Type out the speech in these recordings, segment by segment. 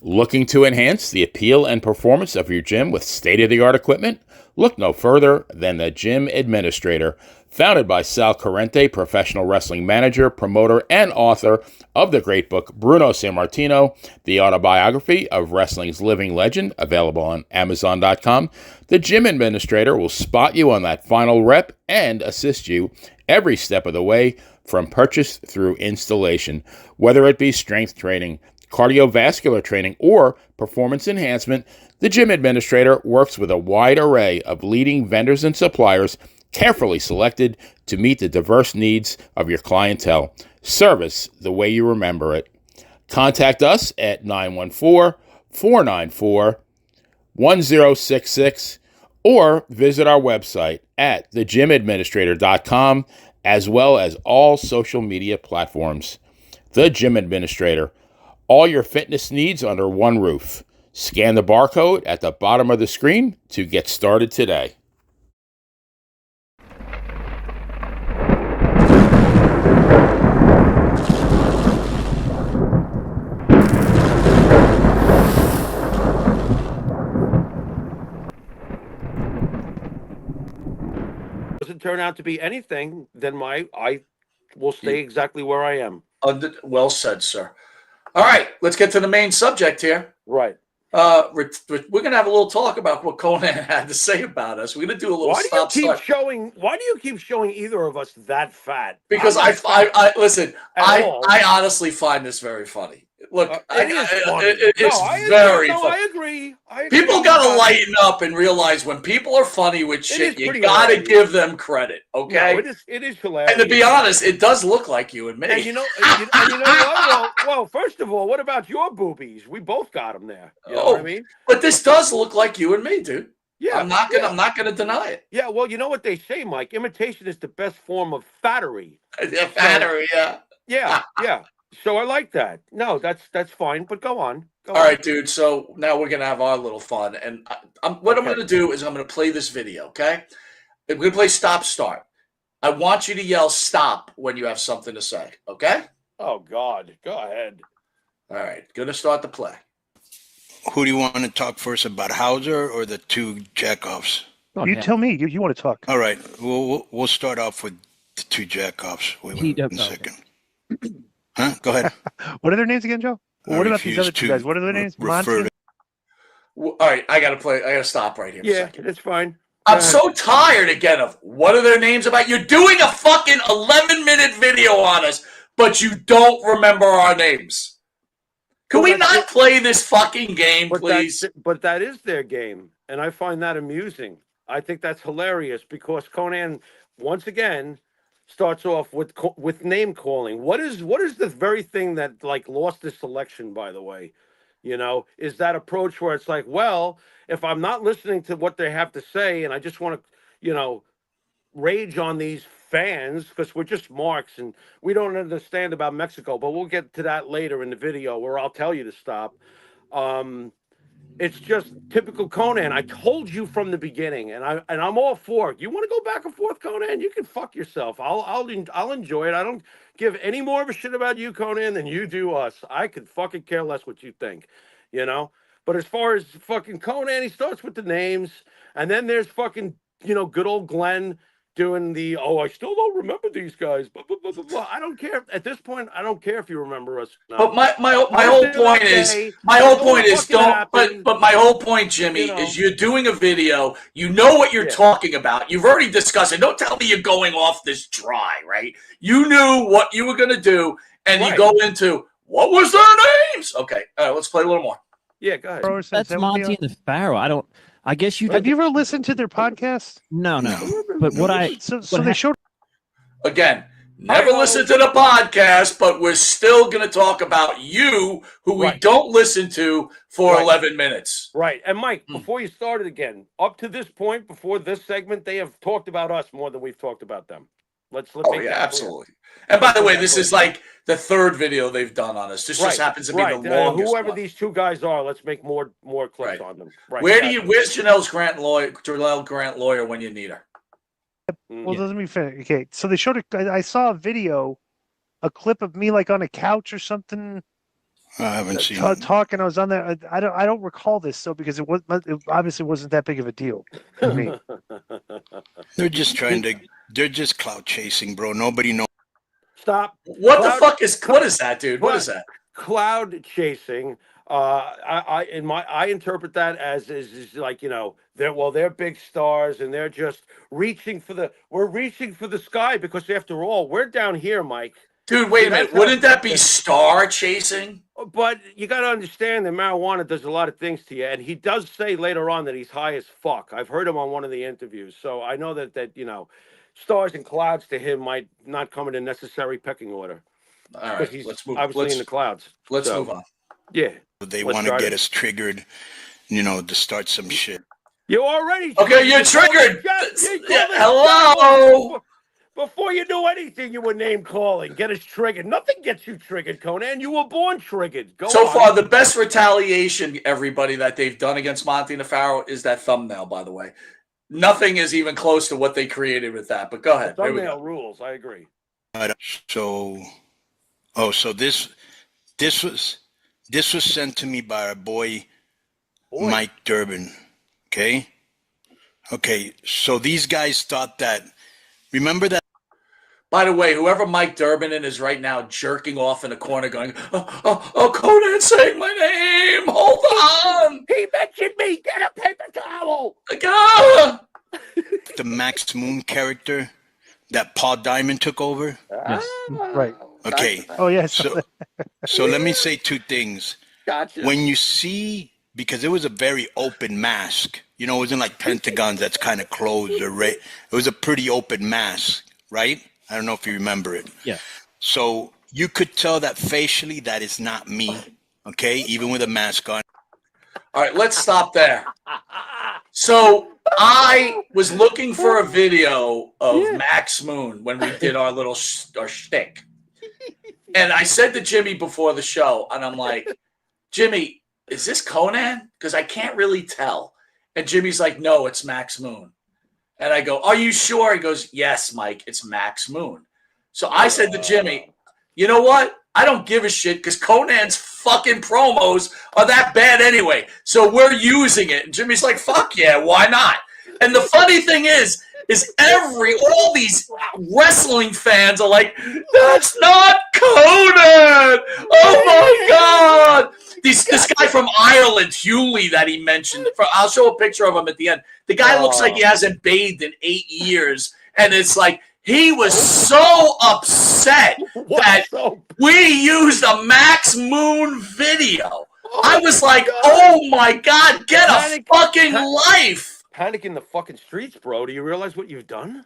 Looking to enhance the appeal and performance of your gym with state-of-the-art equipment? Look no further than the Gym Administrator. Founded by Sal Corrente, professional wrestling manager, promoter, and author of the great book Bruno Sammartino, the autobiography of wrestling's living legend, available on Amazon.com, the Gym Administrator will spot you on that final rep and assist you every step of the way from purchase through installation, whether it be strength training, cardiovascular training, or performance enhancement. The Gym Administrator works with a wide array of leading vendors and suppliers, carefully selected to meet the diverse needs of your clientele. Service the way you remember it. Contact us at 914-494-1066 or visit our website at thegymadministrator.com, as well as all social media platforms. The Gym Administrator. All your fitness needs under one roof. Scan the barcode at the bottom of the screen to get started today. Doesn't turn out to be anything, then I will stay exactly where I am. Well said, sir. All right, let's get to the main subject here. Right. We're going to have a little talk about what Conan had to say about us. We're going to do a little Why do you keep showing either of us that fat? Because I listen, I honestly find this very funny. Look, it's very funny. I agree. People got to lighten up and realize when people are funny with shit, you got to give them credit, okay? No, it is hilarious. And to be honest, it does look like you and me. And you know what? Well, first of all, what about your boobies? We both got them there. You know what I mean? But this does look like you and me, dude. Yeah, I'm not gonna deny it. Yeah, well, you know what they say, Mike? Imitation is the best form of flattery. Flattery, yeah. Yeah. So I like that. No, that's fine. But go on. All right, dude. So now we're gonna have our little fun, and what I'm gonna do is I'm gonna play this video. Okay, we're gonna play stop start. I want you to yell stop when you have something to say. Okay? Oh God, go ahead. All right, gonna start the play. Who do you want to talk first about, Hauser or the two jackoffs? You tell me. You want to talk? All right, we'll start off with the two jackoffs. Wait a second. Huh? Go ahead. What are their names again, Joe? What about these other two guys? What are their names? All right, I gotta stop right here. Yeah, it's fine. I'm so tired again of what are their names about. You're doing a fucking 11-minute video on us, but you don't remember our names. Can we not play this fucking game, please? But that is their game, and I find that amusing. I think that's hilarious because Conan, once again, starts off with name calling. What is the very thing that like lost this election, by the way? You know, is that approach where it's like, well, if I'm not listening to what they have to say and I just want to, you know, rage on these fans because we're just marks and we don't understand about Mexico, but we'll get to that later in the video where I'll tell you to stop. It's just typical Conan. I told you from the beginning, and I'm all for it. You want to go back and forth, Conan? You can fuck yourself. I'll enjoy it. I don't give any more of a shit about you, Conan, than you do us. I could fucking care less what you think, you know. But as far as fucking Conan, he starts with the names, and then there's fucking, you know, good old Glenn doing the, I still don't remember these guys. Blah, blah, blah, blah, blah. I don't care. At this point, I don't care if you remember us. No. But my whole point is my whole point, Jimmy, is you're doing a video. You know what you're talking about. You've already discussed it. Don't tell me you're going off this dry, right? You knew what you were going to do, and you go into, what was their names? Okay, all right, let's play a little more. Yeah, go ahead. That's Monte the Pharaoh. I guess you have you ever listened to their podcast? No. But they showed again. Never listen to the podcast, but we're still going to talk about you, who we don't listen to for 11 minutes. Right. And Mike, before you started again, up to this point, before this segment, they have talked about us more than we've talked about them. Let's make that absolutely. Clear. And by the way, this is like the third video they've done on us. This just happens to be the longest whoever one. These two guys are, let's make more clips on them. Right. Where's Janelle Grant lawyer when you need her? Well, doesn't mean fair. Okay, so they showed I saw a video, a clip of me like on a couch or something. I haven't seen it. Talking. I was on there. I don't recall this so because it obviously wasn't that big of a deal to me. They're just they're just clout chasing, bro. Nobody knows. Stop. What what is that, dude? What is that? Cloud chasing. I interpret that as is like, you know, they're big stars and they're just reaching for the sky because after all, we're down here, Mike. Dude, wait a minute. Wouldn't that be star chasing? But you got to understand that marijuana does a lot of things to you, and he does say later on that he's high as fuck. I've heard him on one of the interviews, so I know that you know, stars and clouds to him might not come in a necessary pecking order. All right, he's let's move. Obviously in the clouds. Let's move on. Yeah, they want to get us triggered, you know, to start some shit. You already okay? You're triggered. Hello. Before you do anything, you were name calling. Get us triggered. Nothing gets you triggered, Conan. You were born triggered. Go so on. far, the best retaliation, everybody, that they've done against Monte The Pharaoh is that thumbnail, by the way. Nothing is even close to what they created with that. But go ahead. Thumbnail rules. I agree. So this was sent to me by our boy. Mike Durbin. Okay. So these guys thought that. Remember that. By the way, whoever Mike Durbin is right now jerking off in the corner going, oh, Conan's saying my name. Hold on. He mentioned me. Get a paper towel. The Max Moon character that Paul Diamond took over. Yes. Right. Okay. Oh, yes. So let me say two things. Gotcha. When you see, because it was a very open mask, you know, it wasn't like Pentagons that's kind of closed or it was a pretty open mask, right? I don't know if you remember it. Yeah. So you could tell that facially that is not me, okay, even with a mask on. All right, let's stop there. So I was looking for a video of Max Moon when we did our little our shtick. And I said to Jimmy before the show, and I'm like, Jimmy, is this Conan? Because I can't really tell. And Jimmy's like, no, it's Max Moon. And I go, are you sure? He goes, yes, Mike, it's Max Moon. So I said to Jimmy, you know what? I don't give a shit because Conan's fucking promos are that bad anyway. So we're using it. And Jimmy's like, fuck yeah, why not? And the funny thing is all these wrestling fans are like, that's not Conan. Oh my God. This guy from Ireland, Hewley, that he mentioned. I'll show a picture of him at the end. The guy looks like he hasn't bathed in 8 years. And it's like, he was so upset that we used a Max Moon video. I was like, oh my God, get a fucking life. Panic in the fucking streets, bro. Do you realize what you've done?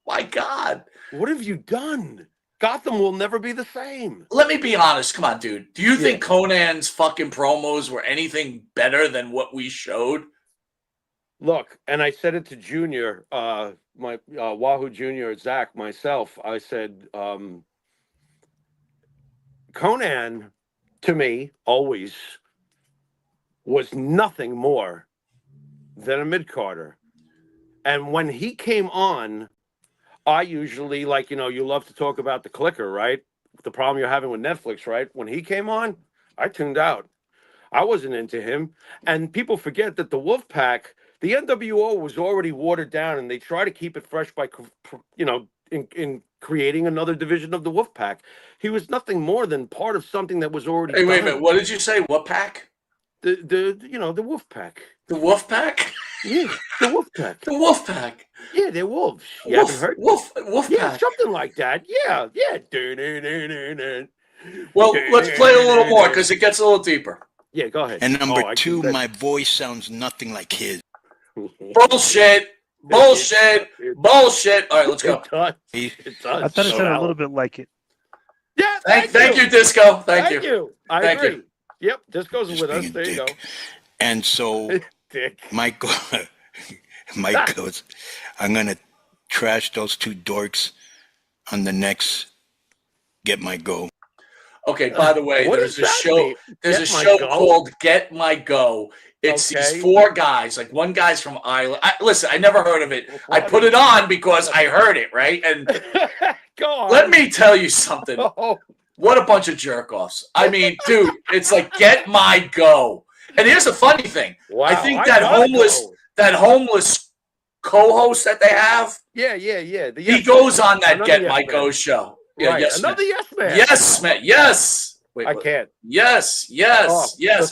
My God. What have you done? Gotham will never be the same. Let me be honest. Come on, dude. Do you think Conan's fucking promos were anything better than what we showed? Look, and I said it to Junior, my Wahoo Junior, Zach, myself. I said, Conan, to me, always was nothing more than a mid-carder. And when he came on, I usually, like, you know, you love to talk about the clicker, right? The problem you're having with Netflix, right? When he came on, I tuned out. I wasn't into him. And people forget that the Wolfpack, the NWO was already watered down, and they try to keep it fresh by, you know, in creating another division of the Wolfpack. He was nothing more than part of something that was already Hey, wait a minute. What did you say? What pack? The you know, the Wolfpack. The Wolfpack? Yeah, the Wolfpack. The Wolfpack. Yeah, they're wolves. You haven't heard? Wolfpack. Yeah, something like that. Yeah. Well, let's play a little more because it gets a little deeper. Yeah, go ahead. And number two, my voice sounds nothing like his. Bullshit. Bullshit. Bullshit. All right, let's go. It does. I thought it sounded a little bit like it. Yeah, thank you, Disco. Thank you. I agree. Yep, Disco's with us. There you go. And so Mike goes, I'm going to trash those two dorks on the next Get My Go. Okay, by the way, there's a show called Get My Go. It's these 4 guys, like one guy's from Ireland. Listen, I never heard of it. I put it on because I heard it, right? And go on. Let me tell you something. What a bunch of jerk-offs. I mean, dude, it's like, get my go. And here's the funny thing. Wow, I think that homeless co-host that they have, Yeah. he goes on that Another Get yes My man. Go show. Yeah, Right. yes, Another man. yes man. Yes, man. Yes. Wait, I what? can't. Yes. The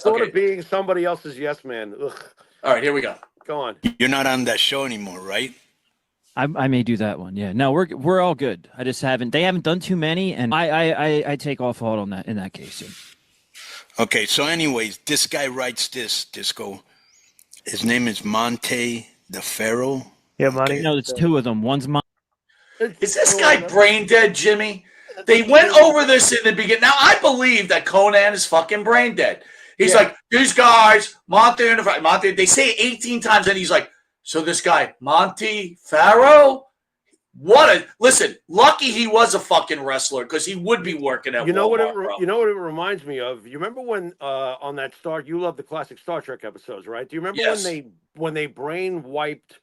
thought Okay. of being somebody else's yes man. Ugh. All right, here we go. Go on. You're not on that show anymore, right? I may do that one. Yeah. No, we're all good. I just haven't. They haven't done too many, and I take all fault on that in that case. Yeah. Okay, so anyways, this guy writes this, Disco. His name is Monte The Pharaoh. Yeah, Monty. No, it's two of them. One's mine. Is this guy brain dead, Jimmy? They went over this in the beginning. Now, I believe that Conan is fucking brain dead. He's like, these guys, Monte and the Pharaoh. Monte, they say it 18 times, and he's like, so this guy, Monte Pharaoh? Listen, lucky he was a fucking wrestler because he would be working at Walmart, you know what it reminds me of? You remember when on that you love the classic Star Trek episodes, right? Do you remember when they brain wiped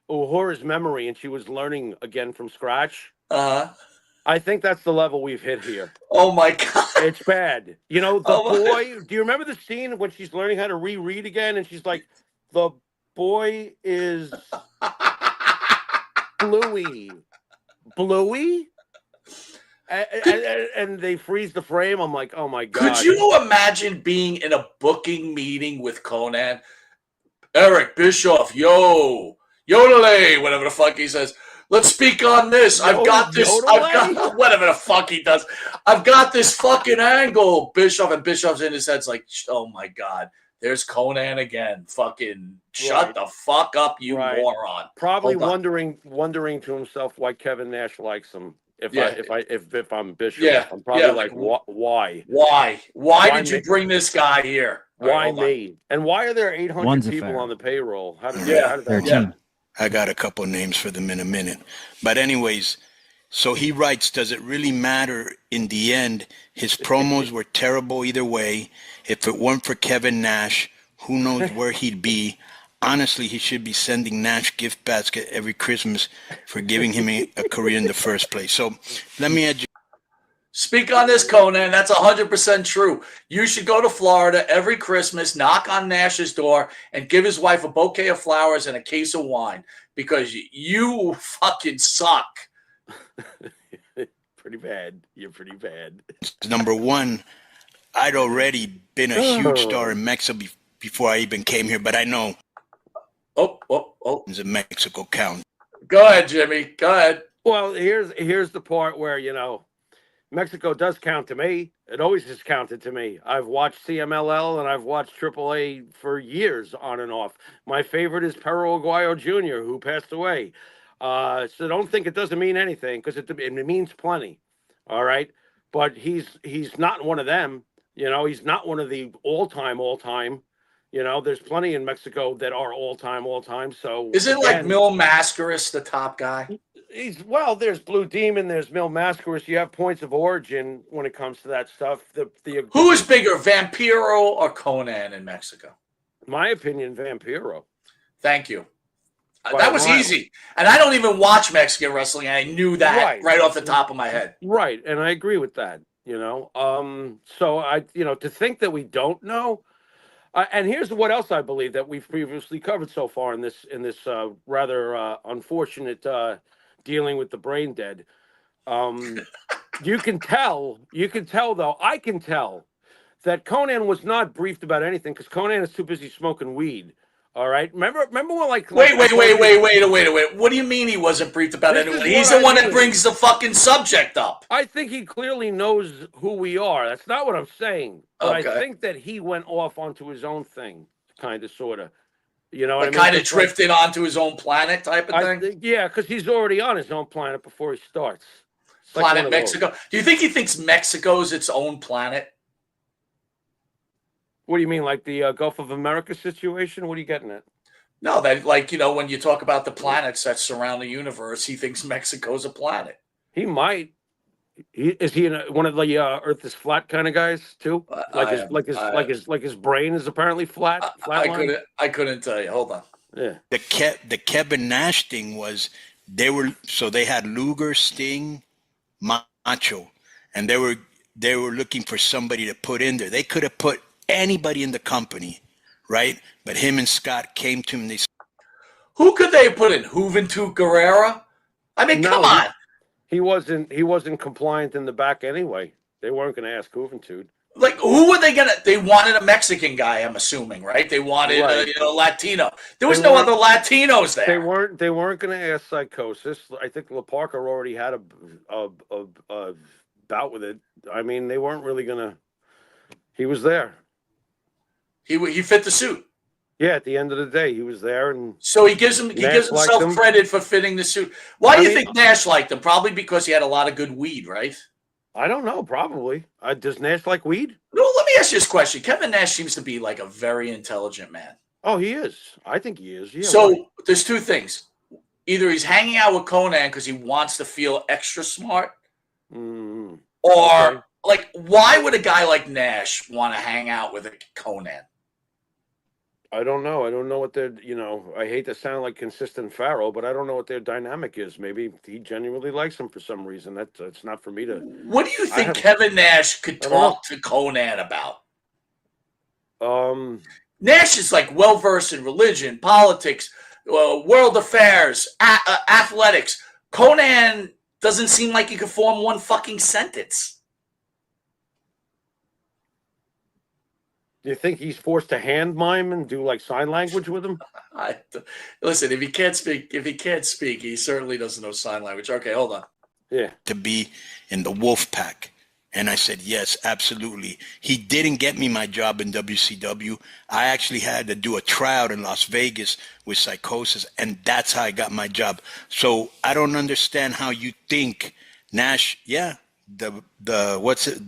Uhura's memory and she was learning again from scratch? I think that's the level we've hit here. Oh my God. It's bad. You know, boy, do you remember the scene when she's learning how to reread again and she's like, the boy is Bluey. And they freeze the frame. I'm like, oh my God. Could you imagine being in a booking meeting with Conan? Eric Bischoff, yodelay, whatever the fuck he says. Let's speak on this. I've got whatever the fuck he does. I've got this fucking angle. Bischoff's in his head's like, oh my God, there's Conan again. Fucking shut the fuck up, you moron. Probably wondering to himself why Kevin Nash likes him. If I'm Bischoff, I'm probably like, why? Why did you bring this guy here? Why me? And why are there 800 people on the payroll? How did that I got a couple names for them in a minute. But anyways, so he writes, does it really matter in the end? His promos were terrible either way. If it weren't for Kevin Nash, who knows where he'd be? Honestly, he should be sending Nash gift basket every Christmas for giving him a career in the first place. So let me educate. Speak on this, Conan. That's 100% true. You should go to Florida every Christmas, knock on Nash's door, and give his wife a bouquet of flowers and a case of wine because you fucking suck. Pretty bad. You're pretty bad. Number one, I'd already been a huge star in Mexico before I even came here, but I know. Oh. In Mexico count. Go ahead, Jimmy. Go ahead. Well, here's the part where, Mexico does count to me. It always has counted to me. I've watched CMLL and I've watched AAA for years on and off. My favorite is Perro Aguayo Jr., who passed away. So don't think it doesn't mean anything because it means plenty. All right. But he's not one of them. He's not one of the all-time. There's plenty in Mexico that are all-time. So isn't like Mil Mascaras the top guy? There's Blue Demon, there's Mil Mascaras. You have points of origin when it comes to that stuff. Who is bigger, Vampiro or Conan in Mexico? My opinion, Vampiro. Thank you. That was easy. And I don't even watch Mexican wrestling. And I knew that right off the top of my head. Right. And I agree with that, So to think that we don't know. And here's what else I believe that we've previously covered so far in this rather unfortunate dealing with the brain dead. You can tell though, I can tell that Conan was not briefed about anything because Conan is too busy smoking weed. All right. Remember when wait. What do you mean he wasn't briefed about anything? He's the one that brings the fucking subject up. I think he clearly knows who we are. That's not what I'm saying. But I think that he went off onto his own thing, kind of, sort of. You know what I mean? Kind of drifted onto his own planet type of thing? Yeah, because he's already on his own planet before he starts. Planet Mexico. Do you think he thinks Mexico is its own planet? What do you mean, like the Gulf of America situation? What are you getting at? No, that when you talk about the planets that surround the universe, he thinks Mexico's a planet. He might. Is he one of the Earth is flat kind of guys too? Like his brain is apparently flat. I couldn't tell you. Hold on. Yeah. The Kevin Nash thing was they had Luger, Sting, Macho, and they were they were looking for somebody to put in there. They could have put anybody in the company, right? But him and Scott came to him and they said, who could they have put in? Juventud Guerrera? I mean, come on. He wasn't compliant in the back anyway. They weren't going to ask Juventud. Like, who were they gonna? They wanted a Mexican guy, I'm assuming, right? They wanted a Latino. There was no other Latinos there. They weren't going to ask Psychosis. I think La Parker already had a bout with it. I mean, they weren't really going to. He was there. He fit the suit. Yeah, at the end of the day, he was there, and so he gives himself credit for fitting the suit. Why do you think Nash liked him? Probably because he had a lot of good weed, right? I don't know. Probably. Does Nash like weed? No. Let me ask you this question. Kevin Nash seems to be like a very intelligent man. Oh, he is. I think he is. Yeah, so there's two things. Either he's hanging out with Conan because he wants to feel extra smart, or like, why would a guy like Nash want to hang out with a Conan? I don't know. I don't know what their, I hate to sound like consistent Pharaoh, but I don't know what their dynamic is. Maybe he genuinely likes him for some reason. That's not for me to. What do you think Kevin Nash could talk to Conan about? Nash is like well-versed in religion, politics, world affairs, athletics. Conan doesn't seem like he could form one fucking sentence. Do you think he's forced to hand mime and do like sign language with him? Listen, if he can't speak, he certainly doesn't know sign language. Okay, hold on. Yeah. To be in the wolf pack. And I said, yes, absolutely. He didn't get me my job in WCW. I actually had to do a tryout in Las Vegas with Psychosis, and that's how I got my job. So I don't understand how you think Nash, the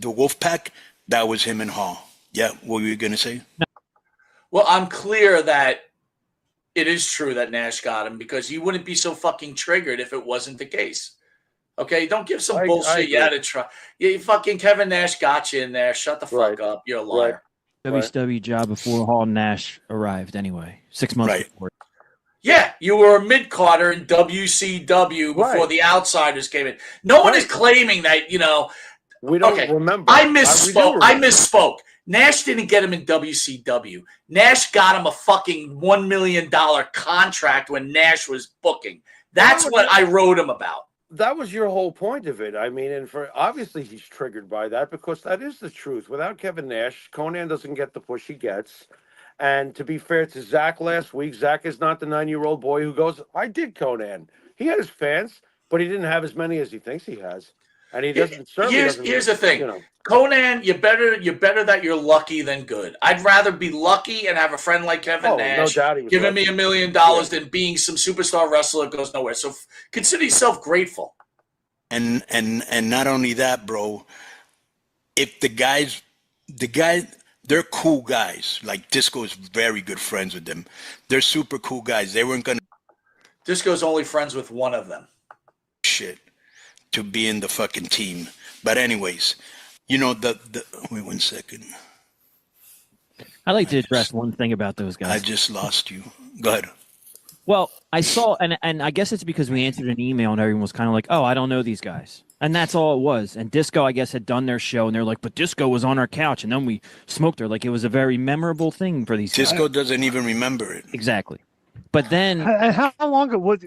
wolf pack, that was him and Hall. Yeah, what were you going to say? No. Well, I'm clear that it is true that Nash got him because he wouldn't be so fucking triggered if it wasn't the case. Okay, don't give some bullshit you had to try. Yeah, fucking Kevin Nash got you in there. Shut the fuck up. You're a liar. WCW job before Hall Nash arrived anyway. 6 months before. Yeah, you were a mid-carder in WCW before the Outsiders came in. No one is claiming that, We don't remember. I misspoke. Nash didn't get him in WCW. Nash got him a fucking $1 million contract when Nash was booking. That's what I wrote him about. That was your whole point of it. I mean, and obviously he's triggered by that because that is the truth. Without Kevin Nash, Conan doesn't get the push he gets. And to be fair to Zach last week, Zach is not the 9-year-old boy who goes, I did Conan. He had his fans, but he didn't have as many as he thinks he has. And he doesn't. Here's the thing, Conan. You better that you're lucky than good. I'd rather be lucky and have a friend like Kevin Nash giving me $1 million than being some superstar wrestler that goes nowhere. So consider yourself grateful. And not only that, bro. If the guys, they're cool guys. Like Disco is very good friends with them. They're super cool guys. They weren't gonna. Disco's only friends with one of them. Shit. To be in the fucking team. But anyways, wait 1 second. I'd like to address one thing about those guys. I just lost you. Go ahead. Well, I saw, and I guess it's because we answered an email and everyone was kind of like, oh, I don't know these guys. And that's all it was. And Disco, I guess, had done their show and they're like, but Disco was on our couch and then we smoked her. Like it was a very memorable thing for these guys. Disco doesn't even remember it. Exactly. But then, how long it was,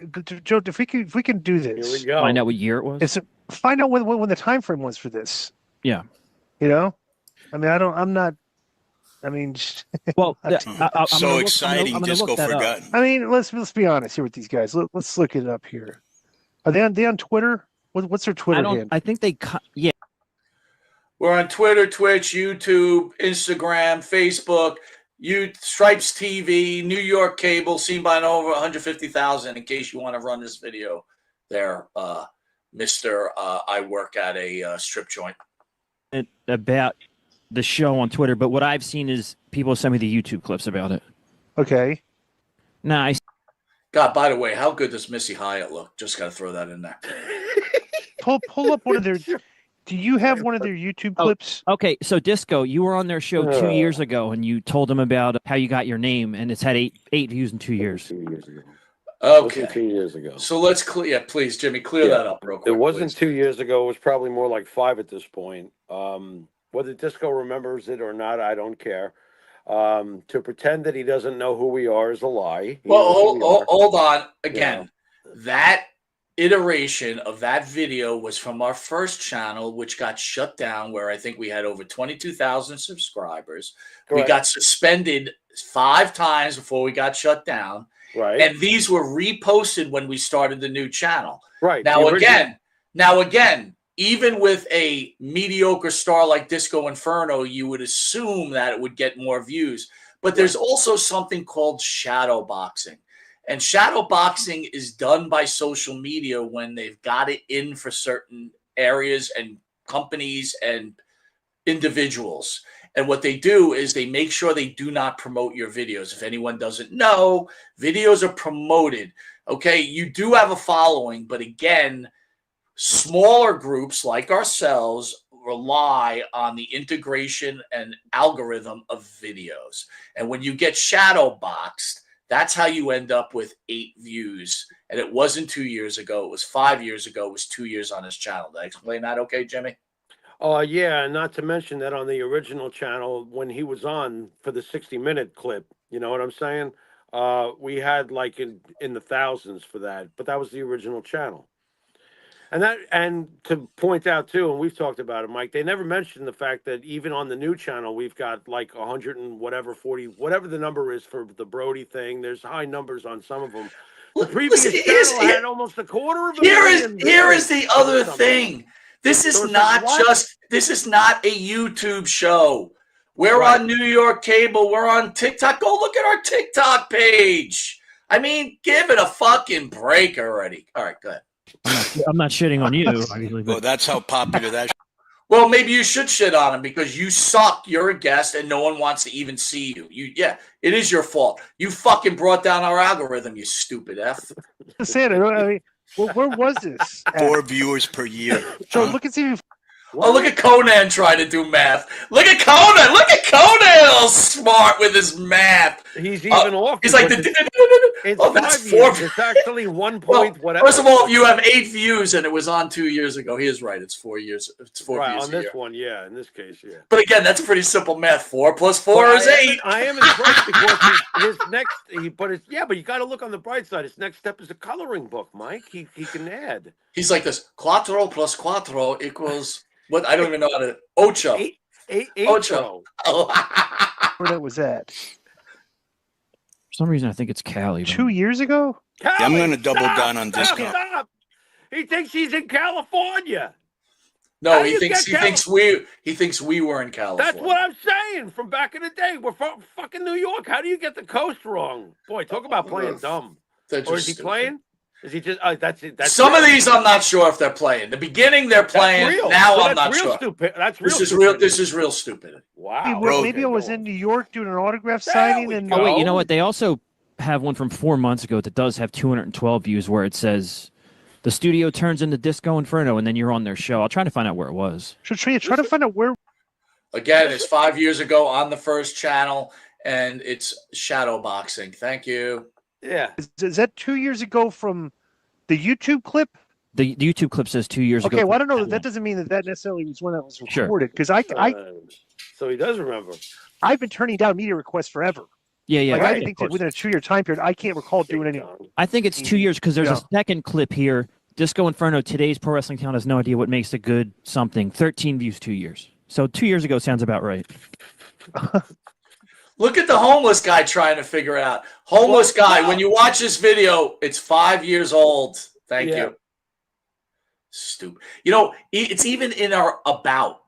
Joe? If we can do this, here we go. Find out what year it was. Find out when the time frame was for this. Yeah, I mean, I'm not. I mean, well, I'm so exciting. Disco forgot. I mean, let's be honest here with these guys. Let's look it up here. Are they on Twitter? What's their Twitter handle? I think they. Yeah, we're on Twitter, Twitch, YouTube, Instagram, Facebook. Stripes TV, New York cable, seen by over 150,000. In case you want to run this video, there, Mister. I work at a strip joint. About the show on Twitter, but what I've seen is people send me the YouTube clips about it. Okay. Nice. God, by the way, how good does Missy Hyatt look? Just got to throw that in there. Pull up one of their. Do you have one of their YouTube clips? Okay, so Disco, you were on their show 2 years ago, and you told them about how you got your name, and it's had eight views in 2 years. 2 years ago. It wasn't Okay. 2 years ago. So let's clear. Yeah, please, Jimmy, clear that up real quick. It wasn't please. 2 years ago. It was probably more like 5 at this point. Whether Disco remembers it or not, I don't care. To pretend that he doesn't know who we are is a lie. He knows who we are. Hold on. Again, that iteration of that video was from our first channel, which got shut down, where I think we had over 22,000 subscribers. Correct. We got suspended 5 times before we got shut down. Right. And these were reposted when we started the new channel. Right. Now again, even with a mediocre star like Disco Inferno, you would assume that it would get more views. But there's also something called shadow boxing. And shadow boxing is done by social media when they've got it in for certain areas and companies and individuals. And what they do is they make sure they do not promote your videos. If anyone doesn't know, videos are promoted. Okay, you do have a following, but again, smaller groups like ourselves rely on the integration and algorithm of videos. And when you get shadow boxed, that's how you end up with 8 views. And it wasn't 2 years ago. It was 5 years ago. It was 2 years on his channel. Did I explain that okay, Jimmy? Yeah, and not to mention that on the original channel, when he was on for the 60-minute clip, you know what I'm saying? We had like in the thousands for that, but that was the original channel. And to point out too, and we've talked about it, Mike, they never mentioned the fact that even on the new channel, we've got like 100 and whatever, 40, whatever the number is for the Brody thing. There's high numbers on some of them. The previous channel had almost a quarter of a million. Here is the other thing. This is not a YouTube show. We're on New York cable. We're on TikTok. Go look at our TikTok page. I mean, give it a fucking break already. All right, go ahead. I'm not shitting on you. Well, that's how popular that. Well, maybe you should shit on him because you suck. You're a guest and no one wants to even see you. Yeah, it is your fault. You fucking brought down our algorithm, you stupid F. I mean, where was this? 4 viewers per year. So look and see. Oh, look at Conan trying to do math. Look at Conan. Look at Conan, all smart with his math. He's even off. He's like, it's 5 years. It's actually 1 point whatever. First of all, you have 8 views, and it was on 2 years ago. He is right. It's 4 years. It's 4 right, views on this one, yeah. In this case, yeah. But again, that's pretty simple math. 4 plus 4 is 8. I am impressed because his next. But you got to look on the bright side. His next step is a coloring book, Mike. He can add. He's like this. 4 plus 4 equals. What? I don't even know how to. Ocho. Ocho. Where that was at? For some reason, I think it's Cali. 2 years ago? Cali, I'm going to double down on this guy. Stop. He thinks he's in California. No, he thinks we were in California. That's what I'm saying. From back in the day, we're from fucking New York. How do you get the coast wrong? Boy, talk about playing dumb. Or is he playing? Is he just? That's it. Some of these I'm not sure if they're playing. The beginning they're playing. Now I'm not sure. That's real. This is real stupid. Wow. Maybe I was in New York doing an autograph signing. And oh wait, you know what? They also have one from 4 months ago that does have 212 views, where it says the studio turns into Disco Inferno, and then you're on their show. I'll try to find out where it was. Try to find out where. Again, it's 5 years ago on the first channel, and it's shadow boxing. Thank you. Yeah. Is that 2 years ago from the YouTube clip? The YouTube clip says 2 years ago. Okay, well, I don't know. That doesn't mean that necessarily was when that was recorded. Because so he does remember. I've been turning down media requests forever. Yeah. I think that within a 2 year time period, I can't recall doing any. I think it's 2 years because there's a second clip here. Disco Inferno, today's pro wrestling town has no idea what makes a good something. 13 views, 2 years. So 2 years ago sounds about right. Look at the homeless guy trying to figure it out. Homeless guy, when you watch this video, it's 5 years old. Thank you. Stupid. You know, it's even in our about.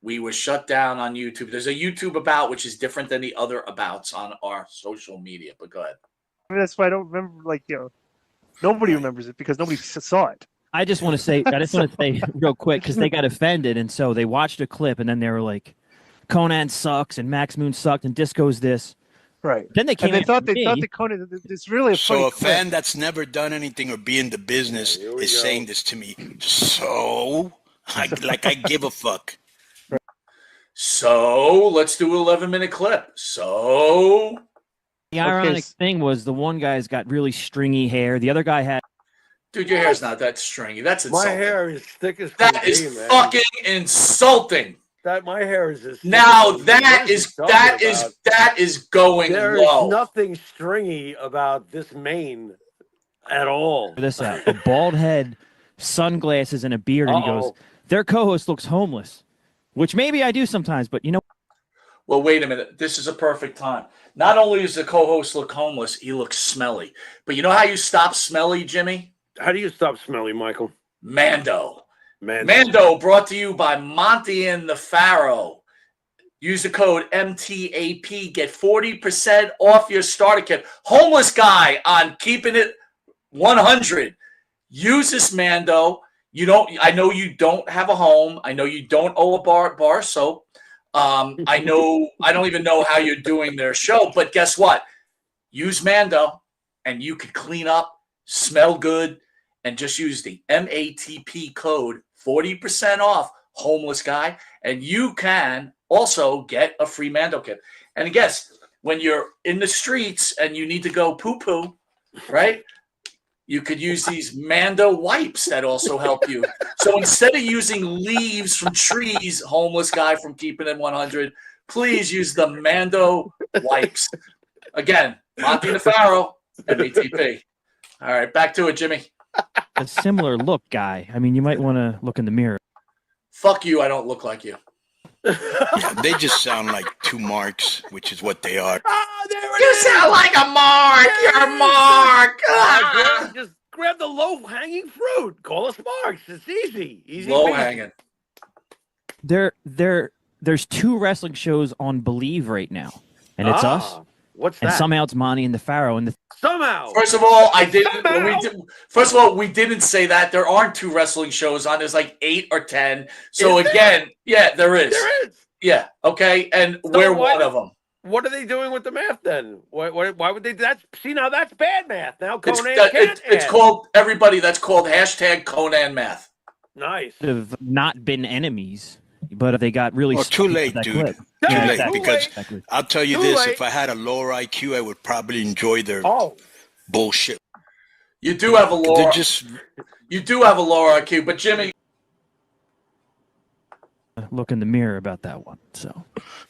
We were shut down on YouTube. There's a YouTube about, which is different than the other abouts on our social media. But go ahead. That's why I don't remember, nobody remembers it because nobody saw it. I just want to say real quick because they got offended. And so they watched a clip and then they were like, Conan sucks and Max Moon sucked and Disco's this. Right. Then they came. And they thought that Conan. It's really a funny So a clip. fan that's never done anything or be in the business is saying this to me. So I give a fuck. So let's do an 11-minute clip. So The ironic thing was the one guy's got really stringy hair. The other guy had. Dude, your hair's not that stringy. That's insulting. My hair is thick as that can is be, man. fucking insulting. That my hair is as now thick as that is going there low. Is nothing stringy about this mane at all. This out a bald head, sunglasses, and a beard, and he goes, "Their co-host looks homeless," which maybe I do sometimes, but you know. Well, wait a minute. This is a perfect time. Not only does the co-host look homeless, he looks smelly. But you know how you stop smelly, Jimmy? How do you stop smelly, Michael? Mando. Mando brought to you by Monte The Pharaoh. Use the code MTAP. Get 40% off your starter kit. Homeless guy on Keepin It 100. Use this Mando. I know you don't have a home. I know you don't owe a bar soap. I don't even know how you're doing their show, but guess what? Use Mando and you could clean up, smell good, and just use the MATP code 40% off homeless guy. And you can also get a free Mando kit. And guess when you're in the streets and you need to go poo-poo, right? You could use these Mando wipes that also help you. So instead of using leaves from trees, homeless guy from Keepin It 100, please use the Mando wipes. Again, Monte The Pharaoh, MATP. All right, back to it, Jimmy. A similar look guy. I mean, you might want to look in the mirror. Fuck you, I don't look like you. Yeah, they just sound like two marks, which is what they are. You sound like a mark. You're a mark. Just grab the low-hanging fruit. Call us marks. It's easy. Low-hanging. There's two wrestling shows on Believe right now, and it's us. What's that? And somehow it's Monte The Pharaoh. And somehow. First of all, we didn't say that. There aren't two wrestling shows on. There's like 8 or 10. So again, yeah, there is. There is. Yeah. Okay. And so we're one of them. What are they doing with the math then? Why would they? Now that's bad math. Now Conan it's called everybody. That's called hashtag Conan math. Nice. Have not been enemies, but they got really. Too late, dude. Clip. Too late, exactly. because Exactly. I'll tell you this: if I had a lower IQ, I would probably enjoy their bullshit. You do have a lower. You do have a lower IQ, but Jimmy. Look in the mirror about that one. So.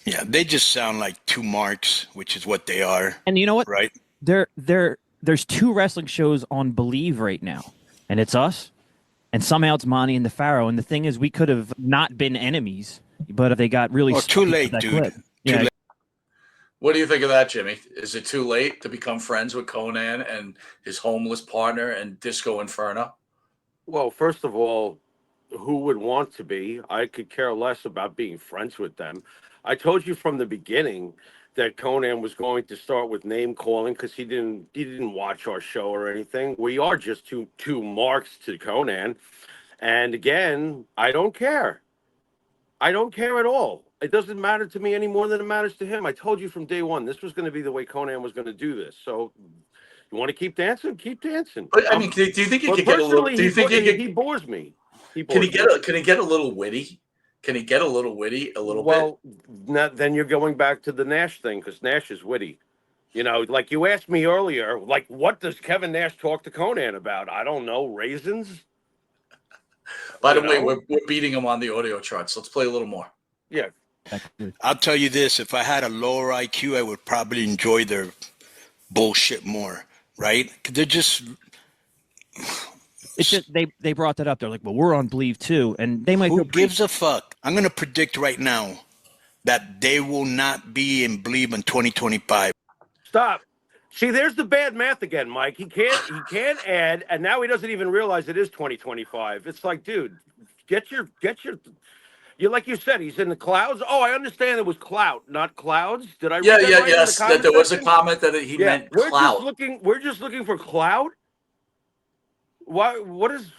Yeah, they just sound like two marks, which is what they are. And you know what? Right? There's two wrestling shows on Believe right now, and it's us, and somehow it's Monte The Pharaoh. And the thing is, we could have not been enemies, but they got really. Too late, dude. Clip. Yeah. Too late. What do you think of that, Jimmy? Is it too late to become friends with Conan and his homeless partner and Disco Inferno? Well, first of all, who would want to be? I could care less about being friends with them. I told you from the beginning that Conan was going to start with name calling because he didn't watch our show or anything. We are just two marks to Conan. And again, I don't care. I don't care at all. It doesn't matter to me any more than it matters to him. I told you from day one this was going to be the way Conan was going to do this. So you want to keep dancing? Keep dancing. But, I mean, do you think he could get a little? Do you think he bores me? Can he get a little witty? Can he get a little witty a little bit? Well, then you're going back to the Nash thing because Nash is witty. You know, like you asked me earlier, like what does Kevin Nash talk to Conan about? I don't know, raisins. By the way, we're beating him on the audio charts. Let's play a little more. Yeah. I'll tell you this: if I had a lower IQ, I would probably enjoy their bullshit more. Right? They're just. It's just they brought that up. They're like, well, we're on Believe too, and they might. Who gives a fuck? I'm gonna predict right now that they will not be in Believe in 2025. Stop. See, there's the bad math again, Mike. He can't add, and now he doesn't even realize it is 2025. It's like, dude, get your. You like you said, he's in the clouds. Oh, I understand it was Clout, not clouds. Did I? Yeah, yes. That there was a comment that he meant Clout. We're just looking for Clout. Why? What is,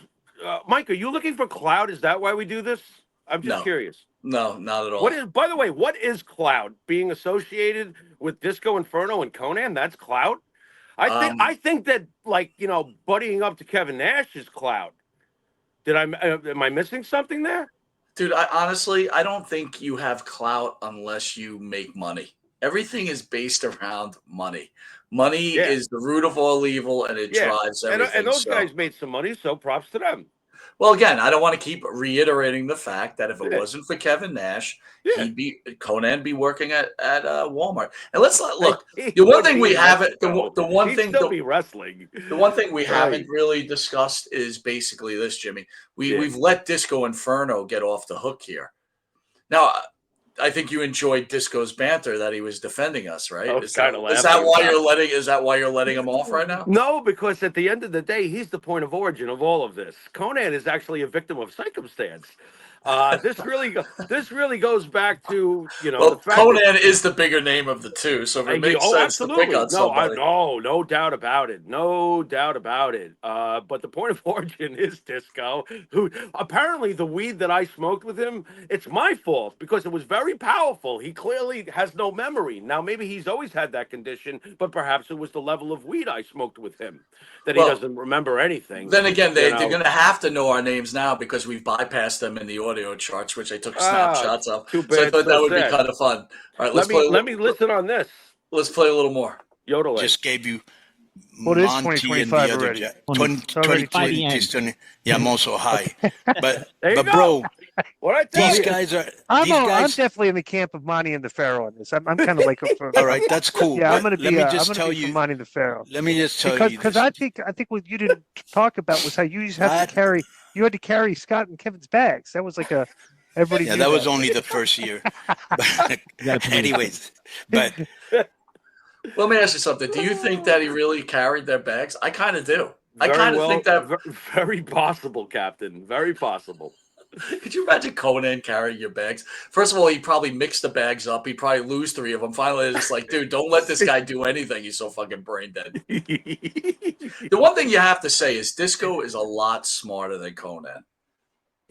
Mike? Are you looking for Clout? Is that why we do this? I'm just curious. No, not at all. By the way, what is Clout? Being associated with Disco Inferno and Conan? That's Clout. I think that buddying up to Kevin Nash is Clout. Am I missing something there? Dude, I honestly don't think you have clout unless you make money. everything is based around money. Money is the root of all evil, and it drives everything. And those guys made some money, so props to them. Well, again, I don't want to keep reiterating the fact that if it wasn't for Kevin Nash, Conan be working at Walmart. And let's look. The one thing we haven't, the one thing still be wrestling. The one thing we haven't really discussed is basically this, Jimmy. We've let Disco Inferno get off the hook here. Now, I think you enjoyed Disco's banter that he was defending us, right? Is that why you're letting him off right now? No, because at the end of the day, he's the point of origin of all of this. Conan is actually a victim of circumstance. This really goes back to the fact Conan is the bigger name of the two, so it makes sense to pick on somebody. No doubt about it, no doubt about it. But the point of origin is Disco, who apparently the weed that I smoked with him, it's my fault because it was very powerful. He clearly has no memory. Now maybe he's always had that condition, but perhaps it was the level of weed I smoked with him that he doesn't remember anything. Then again, they're going to have to know our names now because we've bypassed them in the audio charts, which I took snapshots of. Too bad, so I thought that would be kind of fun. All right, let me listen on this. Let's play a little more. Yodel just gave you Monte and the other 2020. Yeah, I'm also high. But bro, these guys are. I'm definitely in the camp of Monte and the Pharaoh on this. I'm kind of like. All right, that's cool. Yeah, I'm going to be. I'm going to be Monte and the Pharaoh. Let me just tell you because I think what you didn't talk about was how you used to have to carry. You had to carry Scott and Kevin's bags. That was like a. Everybody. Yeah, that was only the first year. Anyways, but. Let me ask you something. Do you think that he really carried their bags? I kind of do. I kind of think that very possible, Captain. Very possible. Could you imagine Conan carrying your bags? First of all, he probably mixed the bags up. He'd probably lose 3 of them. Finally, it's just like, dude, don't let this guy do anything. He's so fucking brain dead. The one thing you have to say is Disco is a lot smarter than Conan.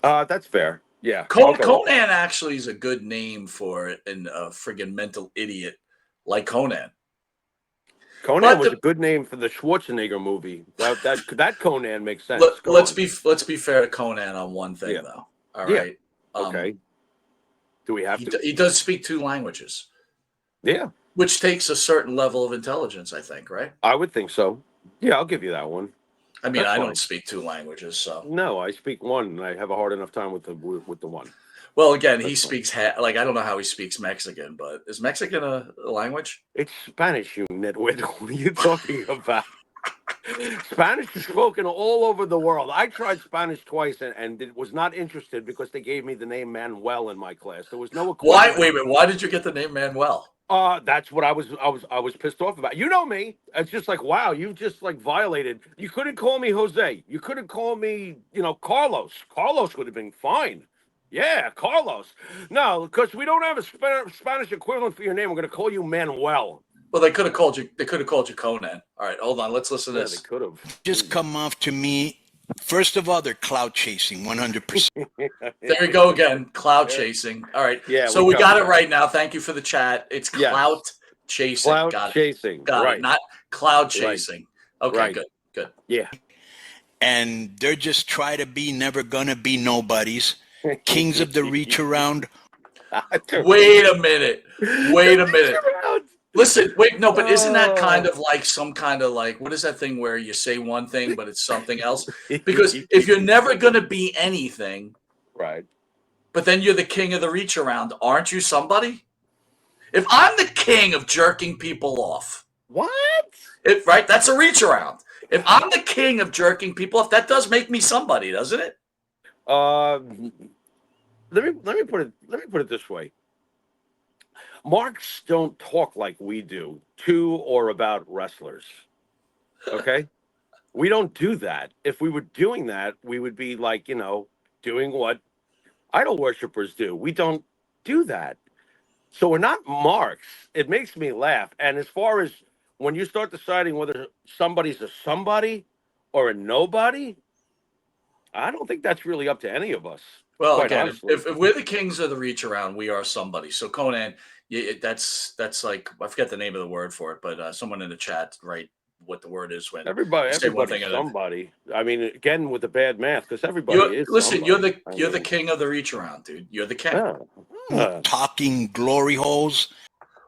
That's fair. Yeah. Conan actually is a good name for a friggin' mental idiot like Conan. Conan was a good name for the Schwarzenegger movie. That Conan makes sense. Let's be fair to Conan on one thing, though. All right. Okay. Do we have to? He does speak 2 languages. Yeah. Which takes a certain level of intelligence, I think, right? I would think so. Yeah, I'll give you that one. I mean, I don't speak 2 languages, so. No, I speak one, and I have a hard enough time with the one. Well, again, he speaks I don't know how he speaks Mexican, but is Mexican a language? It's Spanish, you nitwit. What are you talking about? Spanish is spoken all over the world. I tried Spanish twice and was not interested because they gave me the name Manuel in my class. There was no equivalent. Wait a minute. Why did you get the name Manuel? That's what I was pissed off about. You know me. It's just like, wow, you just like violated. You couldn't call me Jose. You couldn't call me, Carlos. Carlos would have been fine. Yeah, Carlos. No, because we don't have a Spanish equivalent for your name. We're going to call you Manuel. Well, they could have called you. They could have called you Conan. All right, hold on. Let's listen to this. They could have. Just come off to me. First of all, they're clout chasing, 100%. There we go again. Clout chasing. All right. Yeah. So we got it right now. Thank you for the chat. It's clout chasing. Clout chasing. Got it. Not cloud chasing. Right. Okay. Right. Good. Yeah. And they're just try to be never gonna be nobodies. Kings of the reach around. Wait a minute. Listen, no, but isn't that kind of like some kind of like, what is that thing where you say one thing, but it's something else? Because if you're never going to be anything, right? But then you're the king of the reach around, aren't you somebody? If I'm the king of jerking people off. What? Right? That's a reach around. If I'm the king of jerking people off, that does make me somebody, doesn't it? Let me put it this way. Marks don't talk like we do to or about wrestlers. Okay? We don't do that. If we were doing that, we would be like, doing what idol worshipers do. We don't do that. So we're not marks. It makes me laugh. And as far as when you start deciding whether somebody's a somebody or a nobody, I don't think that's really up to any of us. Well, again, if we're the kings of the reach around, we are somebody. So Conan, that's like, I forget the name of the word for it, but someone in the chat write what the word is when everybody's somebody. I mean, again, with the bad math, because everybody is. Listen, somebody. You're the king of the reach around, dude. You're the king. Talking glory holes.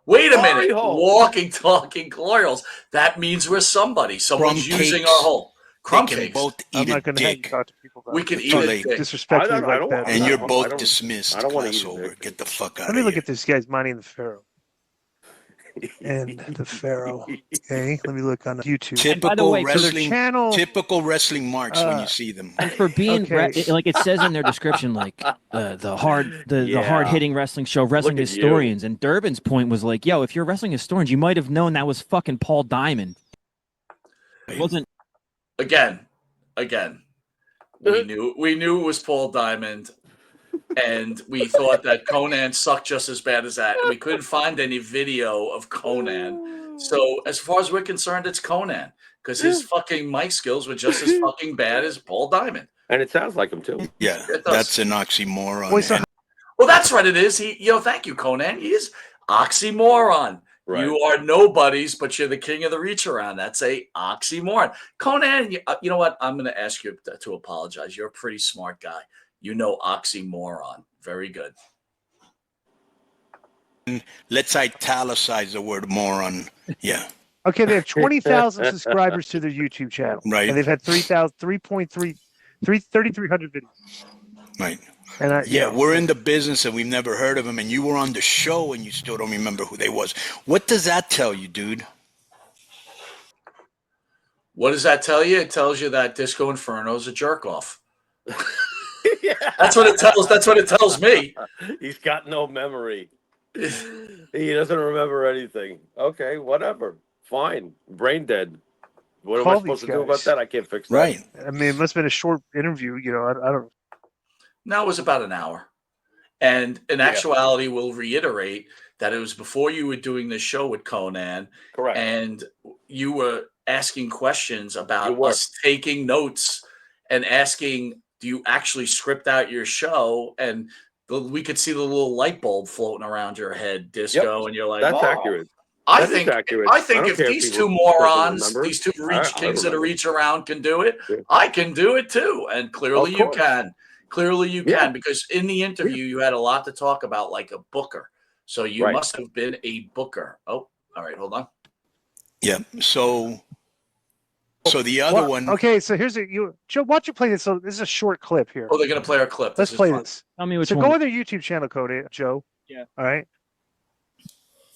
Wait a Glory minute. hole. Walking, talking glory holes. That means we're somebody. Someone's Crumb using cakes. our hole. They Crumb can cakes. both I'm eat a not going to have you dick. talk to people about We it. could It's eat too a late. dick. Disrespectfully like that. And you're I both don't- dismissed. I don't wanna Class eat a over. dick. Get the fuck out Let me of look here. at this guy's Monte the Pharaoh. And the Pharaoh. Okay, let me look on YouTube. And by the Typical way, so their wrestling, channel- typical wrestling marks when you Uh, see them. And for being Okay. like it says in their description, like the hard hitting wrestling show, wrestling Look at you. historians. And Durbin's point was like, yo, if you're wrestling historians, you might have known that was fucking Paul Diamond. It wasn't. Again. We knew it was Paul Diamond, and we thought that Conan sucked just as bad as that. And we couldn't find any video of Conan. So as far as we're concerned, it's Conan because his fucking mic skills were just as fucking bad as Paul Diamond. And it sounds like him too. Yeah, It does. that's an oxymoron. Wait, so And Well, that's what it is. Thank you, Conan. He is oxymoron. Right. You are nobodies, but you're the king of the reach around. That's a oxymoron. Conan, you know what? I'm going to ask you to apologize. You're a pretty smart guy. You know oxymoron. Very good. let's italicize the word moron. Yeah, okay, they have 20,000 subscribers to their YouTube channel. Right. And they've had 3,300 videos. right. And Yeah, we're in the business and we've never heard of them. And you were on the show and you still don't remember who they was. What does that tell you, dude? What does that tell you? It tells you that Disco Inferno is a jerk off. Yeah. That's what it tells. That's what it tells me. He's got no memory. He doesn't remember anything. Okay, whatever. Fine. Brain dead. What am I Call supposed to these do about guys. that? I can't fix that. Right. I mean, it must have been a short interview. You know, I don't. No, it was about an hour. And in actuality, we'll reiterate that it was before you were doing this show with Conan. Correct. And you were asking questions You about were. us taking notes and asking, do you actually script out your show? And we could see the little light bulb floating around your head, Disco. And you're like, That's "Oh." accurate. I That is think accurate. I think don't if care these people two doesn't morons, remember. these two I kings that remember. reach around can do it, Yeah. I can do it too. And clearly Of you course. can. Clearly you Yeah. can, because in the interview you had a lot to talk about, like a booker. So you Right. must have been a booker. Oh, all right, hold on. Yeah. So the other Well, one. Okay, so here's Joe. Why don't you play this? So this is a short clip here. Oh, they're gonna play our clip. Let's This is play fun. this. Tell me which So one. go on their YouTube channel, Cody, Joe. Yeah. All right.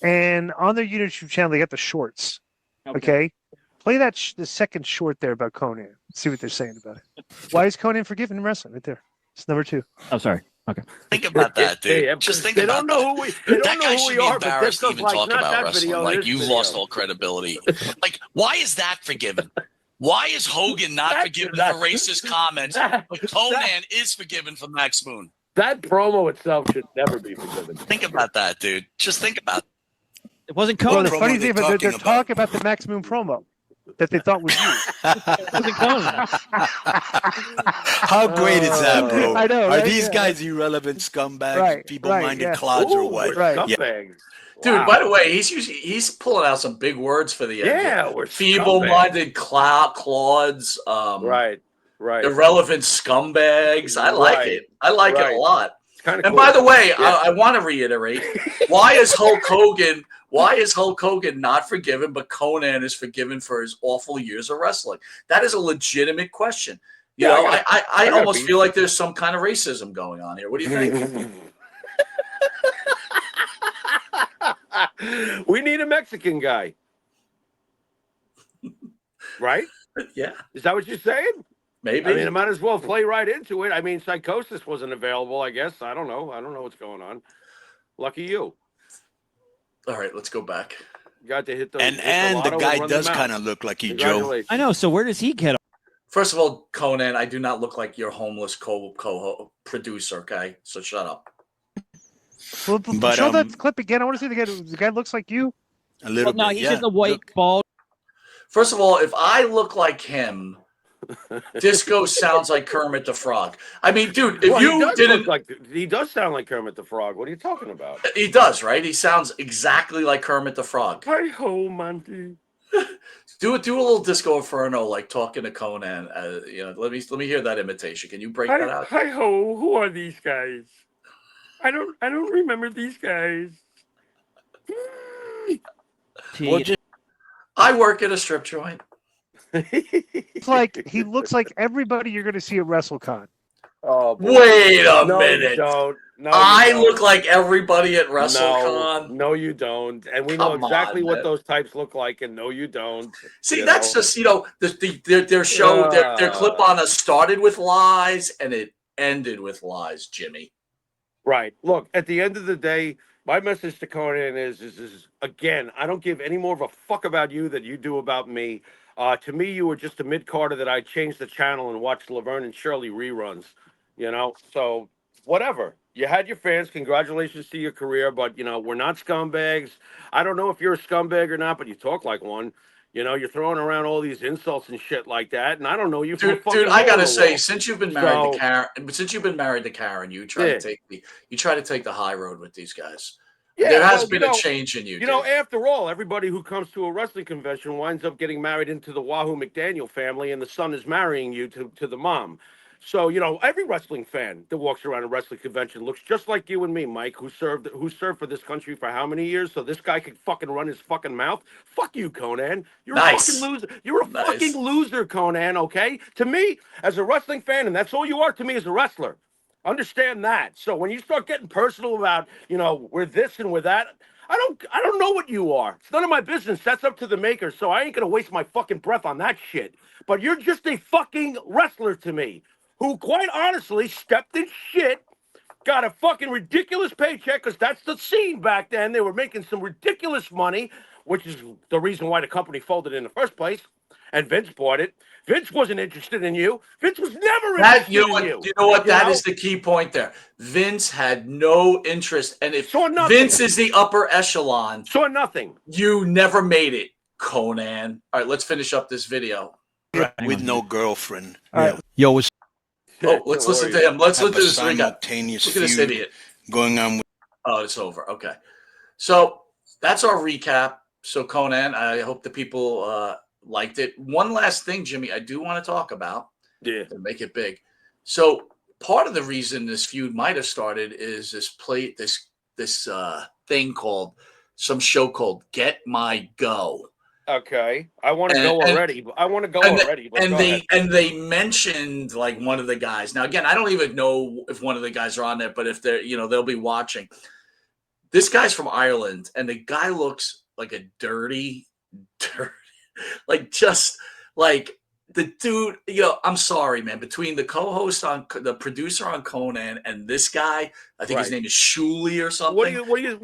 And on their YouTube channel, they got the shorts. Okay. Play that the second short there about Conan. See what they're saying about it. Why is Conan forgiven in wrestling? Right there. It's number 2. Oh, sorry. Okay. Think about that, dude. Yeah, Just think they about don't know that. who we. They don't That know guy who should we be are. But embarrassed to Disco's even like, talk not about that wrestling. video. Like, this you've video. lost all credibility. Like, why is that forgiven? Why is Hogan not That- forgiven that- for racist comments, but Conan is forgiven for Max Moon? That promo itself should never be forgiven. Think about that, dude. Just think about It wasn't Well, Conan. the promo funny they're thing, but they're talking about. talking about the Max Moon promo that they thought was you. It wasn't Conan. How great is that, bro? I know, Are right? these Yeah. guys irrelevant scumbags, Right, feeble-minded right, yeah. clods, or Ooh, what? we're Right. scumbags. Dude, Wow. by the way, he's pulling out some big words for the end. Yeah, we're Feeble-minded clouds, Right. irrelevant scumbags. I like Right. it. I like it Right. a lot. It's kind of And cool. by the way, Yeah. I want to reiterate, why is Hulk Hogan not forgiven, but Conan is forgiven for his awful years of wrestling? That is a legitimate question. You Yeah, know, I I got almost beat. feel like there's some kind of racism going on here. What do you think? We need a Mexican guy. Right? Yeah, Is that what you're saying? maybe. I mean, I might as well play right into it. I mean, Psychosis wasn't available, I guess. I don't know. I don't know what's going on. Lucky you. All right, let's go back. You got to hit the And hit the lotto guy run does mouth. kind of look like you, Joe. Congratulations. I know. So where does he get? First of all, Conan, I do not look like your homeless co-producer, okay? So shut up. Well, But, show that clip again. I want to see the guy looks like you. A little No, bit. he's Yeah. just a white Look. bald. First of all, if I look like him, Disco sounds like Kermit the Frog. I mean, dude, if Well, he you does didn't, look like he does sound like Kermit the Frog. What are you talking about? he does, right? He sounds exactly like Kermit the Frog. Hi ho, Monty. Do a little Disco Inferno, like talking to Conan. Let me hear that imitation. Can you break that out? Hi ho. Who are these guys? I don't remember these guys. Pete, I work at a strip joint. He looks like everybody you're going to see at WrestleCon. Oh, boy. Wait a No, you minute. don't. No, I you don't. look like everybody at WrestleCon. No, you don't. And we know Come exactly on, what man. those types look like. And no, you don't. See, you that's know? just their show. Their clip on us started with lies and it ended with lies, Jimmy. Right. Look, at the end of the day, my message to Conan is again, I don't give any more of a fuck about you than you do about me. To me, you were just a mid-carder that I changed the channel and watched Laverne and Shirley reruns. So whatever. You had your fans. Congratulations to your career, but we're not scumbags. I don't know if you're a scumbag or not, but you talk like one. You're throwing around all these insults and shit like that, and I don't know you from a fucking Dude, I hole gotta in the say, wall. since you've been married to Karen, you try to take the high road with these guys. There has been a change in you. After all, everybody who comes to a wrestling convention winds up getting married into the Wahoo McDaniel family, and the son is marrying you to the mom. So, every wrestling fan that walks around a wrestling convention looks just like you and me, Mike, who served for this country for how many years? So this guy could fucking run his fucking mouth. Fuck you, Conan. You're a fucking loser. You're a fucking loser, Conan, okay? To me, as a wrestling fan, and that's all you are to me as a wrestler. Understand that. So when you start getting personal about, we're this and we're that, I don't know what you are. It's none of my business. That's up to the maker. So I ain't gonna waste my fucking breath on that shit. But you're just a fucking wrestler to me, who quite honestly stepped in shit, got a fucking ridiculous paycheck, because that's the scene back then. They were making some ridiculous money, which is the reason why the company folded in the first place. And Vince bought it. Vince wasn't interested in you. Vince was never interested in you. You know what? That is the key point there. Vince had no interest. And if Vince is the upper echelon, saw nothing. You never made it, Conan. All right, let's finish up this video. With no girlfriend. All right. Yo, it's let's listen to him. Let's look at this. Simultaneous Look at this idiot going on. It's over. Okay. So that's our recap. So, Conan, I hope the people liked it. One last thing, Jimmy, I do want to talk about. Yeah. To make it big. So part of the reason this feud might have started is this thing called some show called Get My Go. Okay, I want to go already. I want to go already. And they mentioned like one of the guys. Now again, I don't even know if one of the guys are on there, but if they're they'll be watching. This guy's from Ireland, and the guy looks like a dirty, like just like the dude. I'm sorry, man. Between the co-host the producer on Conan and this guy, I think his name is Shuley or something. What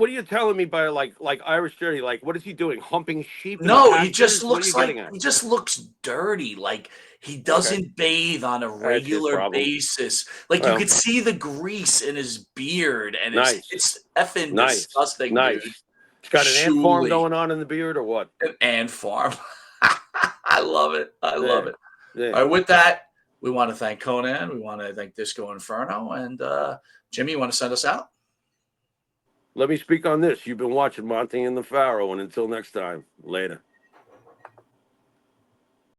are you telling me by like Irish dirty? Like what is he doing? Humping sheep? No, he just looks dirty. Like he doesn't bathe on a regular basis. Like you could see the grease in his beard, and it's effing disgusting, dude. It's got an ant farm going on in the beard, or what? An ant farm. I love it. I love it. Yeah. All right, with that, we want to thank Conan. We want to thank Disco Inferno. And Jimmy, you want to send us out? Let me speak on this. You've been watching Monte and the Pharaoh, and until next time, later.